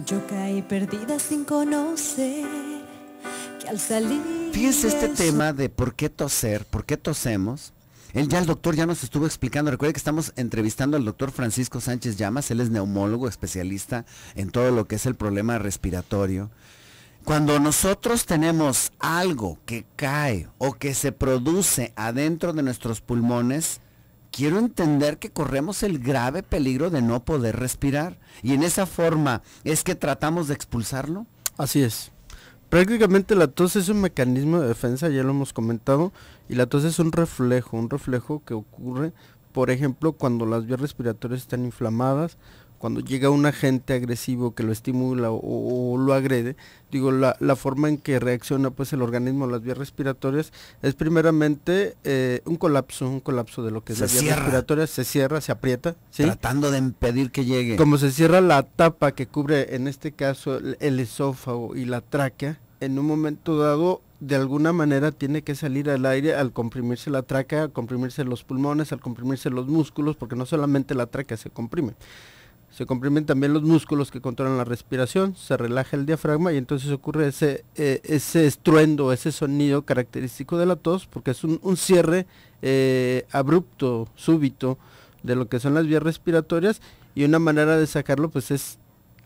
Yo caí perdida sin conocer que al salir. Fíjense este tema de por qué toser, por qué tosemos. El doctor ya nos estuvo explicando. Recuerde que estamos entrevistando al doctor Francisco Sánchez Llamas. Él es neumólogo, especialista en todo lo que es el problema respiratorio. Cuando nosotros tenemos algo que cae o que se produce adentro de nuestros pulmones, quiero entender que corremos el grave peligro de no poder respirar. Y en esa forma es que tratamos de expulsarlo. Así es. Prácticamente la tos es un mecanismo de defensa, ya lo hemos comentado, y la tos es un reflejo que ocurre, por ejemplo, cuando las vías respiratorias están inflamadas, cuando llega un agente agresivo que lo estimula o lo agrede. Digo, la forma en que reacciona pues el organismo a las vías respiratorias es primeramente un colapso de lo que es la vía respiratoria, se cierra, se aprieta, ¿sí? Tratando de impedir que llegue. Como se cierra la tapa que cubre, en este caso, el esófago y la tráquea, en un momento dado, de alguna manera tiene que salir al aire al comprimirse la tráquea, al comprimirse los pulmones, al comprimirse los músculos, porque no solamente la tráquea se comprime. Se comprimen también los músculos que controlan la respiración, se relaja el diafragma y entonces ocurre ese estruendo, ese sonido característico de la tos, porque es un cierre abrupto, súbito, de lo que son las vías respiratorias, y una manera de sacarlo pues es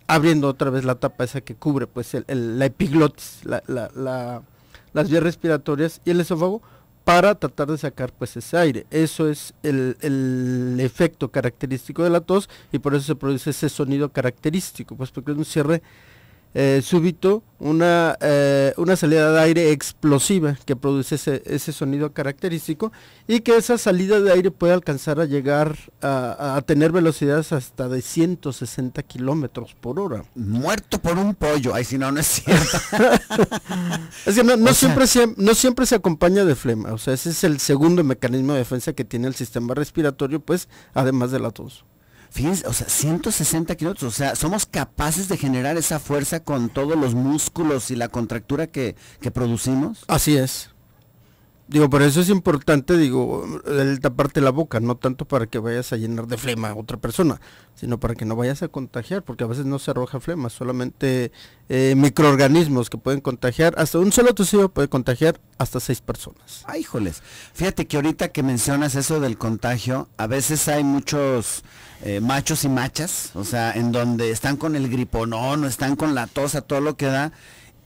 abriendo otra vez la tapa esa que cubre pues la epiglotis, las vías respiratorias y el esófago, para tratar de sacar pues ese aire. Eso es el efecto característico de la tos, y por eso se produce ese sonido característico, pues porque es un cierre súbito, una salida de aire explosiva que produce ese sonido característico, y que esa salida de aire puede alcanzar a llegar a tener velocidades hasta de 160 kilómetros por hora. Muerto por un pollo, ay, si no, no es cierto. Es que no siempre se acompaña de flema, o sea, ese es el segundo mecanismo de defensa que tiene el sistema respiratorio, pues, además de la tos. Fíjense, o sea, 160 kilómetros, o sea, somos capaces de generar esa fuerza con todos los músculos y la contractura que producimos. Así es. Digo, por eso es importante, digo, el taparte la boca, no tanto para que vayas a llenar de flema a otra persona, sino para que no vayas a contagiar, porque a veces no se arroja flema, solamente microorganismos que pueden contagiar, hasta un solo tosido puede contagiar hasta 6 personas. Ay, híjoles, fíjate que ahorita que mencionas eso del contagio, a veces hay muchos machos y machas, o sea, en donde están con el griponón, o están con la tos a todo lo que da,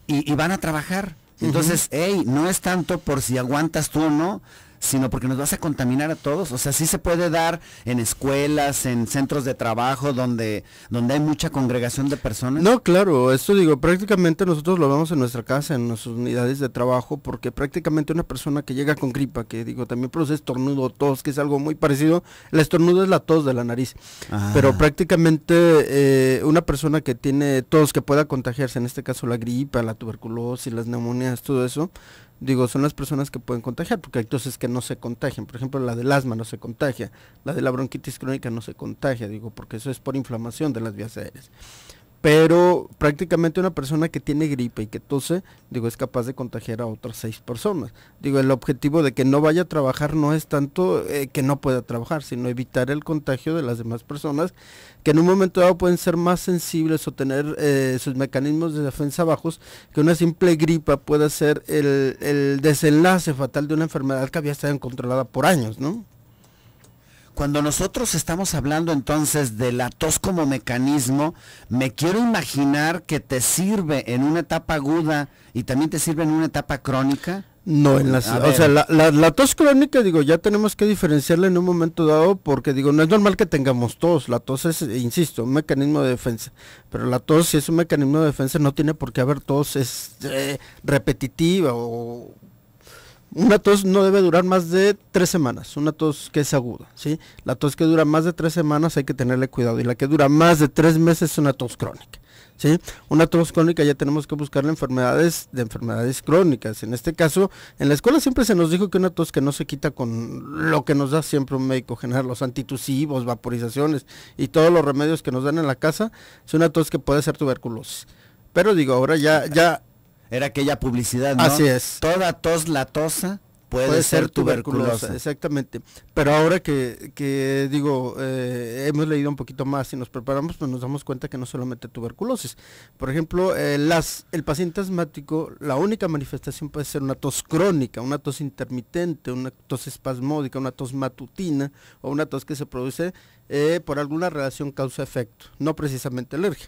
y van a trabajar. Entonces, hey, no es tanto por si aguantas tú o no, sino porque nos vas a contaminar a todos. O sea, sí se puede dar en escuelas, en centros de trabajo, donde hay mucha congregación de personas. No, claro, esto digo, prácticamente nosotros lo vemos en nuestra casa, en nuestras unidades de trabajo, porque prácticamente una persona que llega con gripa, que digo, también produce estornudo, tos, que es algo muy parecido, el estornudo es la tos de la nariz, pero prácticamente una persona que tiene tos, que pueda contagiarse, en este caso la gripa, la tuberculosis, las neumonías, todo eso, digo, son las personas que pueden contagiar, porque hay toses que no se contagian. Por ejemplo, la del asma no se contagia, la de la bronquitis crónica no se contagia, digo, porque eso es por inflamación de las vías aéreas. Pero prácticamente una persona que tiene gripe y que tose, digo, es capaz de contagiar a otras 6 personas. Digo, el objetivo de que no vaya a trabajar no es tanto que no pueda trabajar, sino evitar el contagio de las demás personas, que en un momento dado pueden ser más sensibles o tener sus mecanismos de defensa bajos, que una simple gripa pueda ser el desenlace fatal de una enfermedad que había estado controlada por años, ¿no? Cuando nosotros estamos hablando entonces de la tos como mecanismo, me quiero imaginar que te sirve en una etapa aguda y también te sirve en una etapa crónica. No, o sea, la tos crónica, digo, ya tenemos que diferenciarla en un momento dado, porque digo, no es normal que tengamos tos, la tos es, insisto, un mecanismo de defensa, pero la tos, si es un mecanismo de defensa, no tiene por qué haber tos repetitiva, o una tos no debe durar más de 3 semanas, una tos que es aguda, ¿sí? La tos que dura más de 3 semanas hay que tenerle cuidado, y la que dura más de 3 meses es una tos crónica, ¿sí? Una tos crónica ya tenemos que buscarle enfermedades crónicas. En este caso, en la escuela siempre se nos dijo que una tos que no se quita con lo que nos da siempre un médico general, los antitusivos, vaporizaciones y todos los remedios que nos dan en la casa, es una tos que puede ser tuberculosis. Pero digo, ahora ya... Era aquella publicidad, ¿no? Así es. Toda tos latosa puede ser tuberculosa. Exactamente. Pero ahora que digo, hemos leído un poquito más y nos preparamos, pues nos damos cuenta que no solamente tuberculosis. Por ejemplo, el paciente asmático, la única manifestación puede ser una tos crónica, una tos intermitente, una tos espasmódica, una tos matutina o una tos que se produce por alguna relación causa-efecto, no precisamente alergia.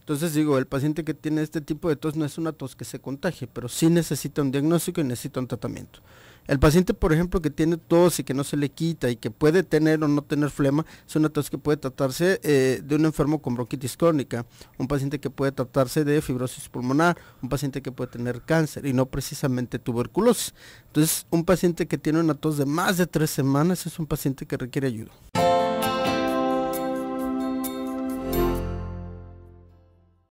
Entonces digo, el paciente que tiene este tipo de tos no es una tos que se contagie, pero sí necesita un diagnóstico y necesita un tratamiento. El paciente, por ejemplo, que tiene tos y que no se le quita y que puede tener o no tener flema, es una tos que puede tratarse de un enfermo con bronquitis crónica, un paciente que puede tratarse de fibrosis pulmonar, un paciente que puede tener cáncer y no precisamente tuberculosis. Entonces, un paciente que tiene una tos de más de 3 semanas es un paciente que requiere ayuda.